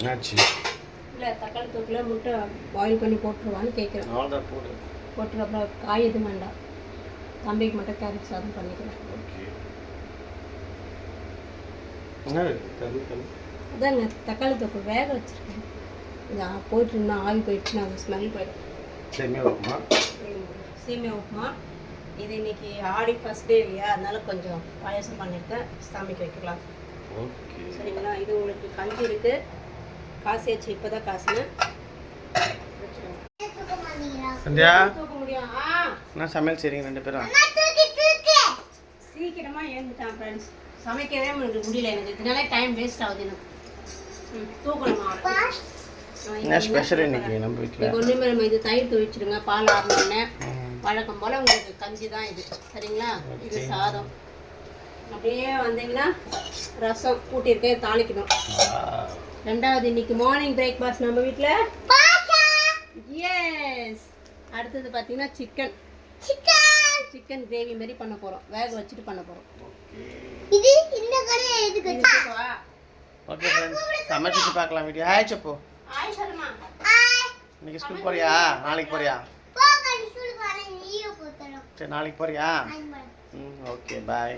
என்னாச்சு? இல்லை தக்காளி தொக்கில் முட்டை பாயில் பண்ணி போட்டுருவான்னு கேட்குறேன். அவ்வளோதான் போடு. போட்டு அப்புறம் காய் எதுவும் வேண்டாம். தம்பிக்கு மட்டும் கேரட் சாதம் பண்ணிக்கலாம். ஓகே. என்ன அதாங்க தக்காளி தொக்கு வேக வச்சுருக்கேன். இது போயிட்டு இருந்தால் ஆவி போயிடுச்சுன்னா அது ஸ்மெல் போயிடும். சேமியா உப்புமா. சேமியா உப்புமா. இது இன்னைக்கு ஆடி ஃபர்ஸ்ட் டே இல்லையா, அதனால கொஞ்சம் பாயாசம் பண்ணியிருக்கேன். சாமிக்கு வைக்கலாம். ஓகே சரிங்களா? இது உங்களுக்கு கஞ்சி இருக்குது. காசு ஆச்சு, இப்போ தான் காசுன்னு சந்தியா தூக்க முடியும். என்ன சமையல் செய்றீங்க ரெண்டு பேரும்? சீக்கிரமாக எழுந்துட்டான் ஃப்ரெண்ட்ஸ். சமைக்கவே முடியல எனக்கு. இதனால டைம் வேஸ்ட் ஆகுது எனக்கு. தூக்கணுமா? என்ன ஸ்பெஷல் இன்னைக்கு நம்ம வீட்டில்? ஒன்றுமே நம்ம இது தயிர் துவைச்சிடுங்க. பால் ஆறினோடனே வழக்கம் போல் உங்களுக்கு கஞ்சி தான் இது. சரிங்களா? இது சாதம். அப்படியே வந்தீங்கன்னா ரசம் கூட்டியிருக்கேன், தாளிக்கணும். ரெண்டாவது இன்னைக்கு மார்னிங் பிரேக்ஃபாஸ்ட் நம்ம வீட்டில் எஸ். அடுத்தது பார்த்தீங்கன்னா சிக்கன் கிரேவி மாதிரி பண்ண போகிறோம். வேக வச்சுட்டு பண்ண போகிறோம். ஓகே ஃப்ரெண்ட்ஸ், சமைச்சிட்டு பார்க்கலாம் வீடியோ. ஹாய் சப்போ. ஹாய் சரமா. இன்னைக்கு ஸ்கூல் போறியா? நாளைக்கு போறியா? சரி நாளைக்கு போறியா? Okay bye.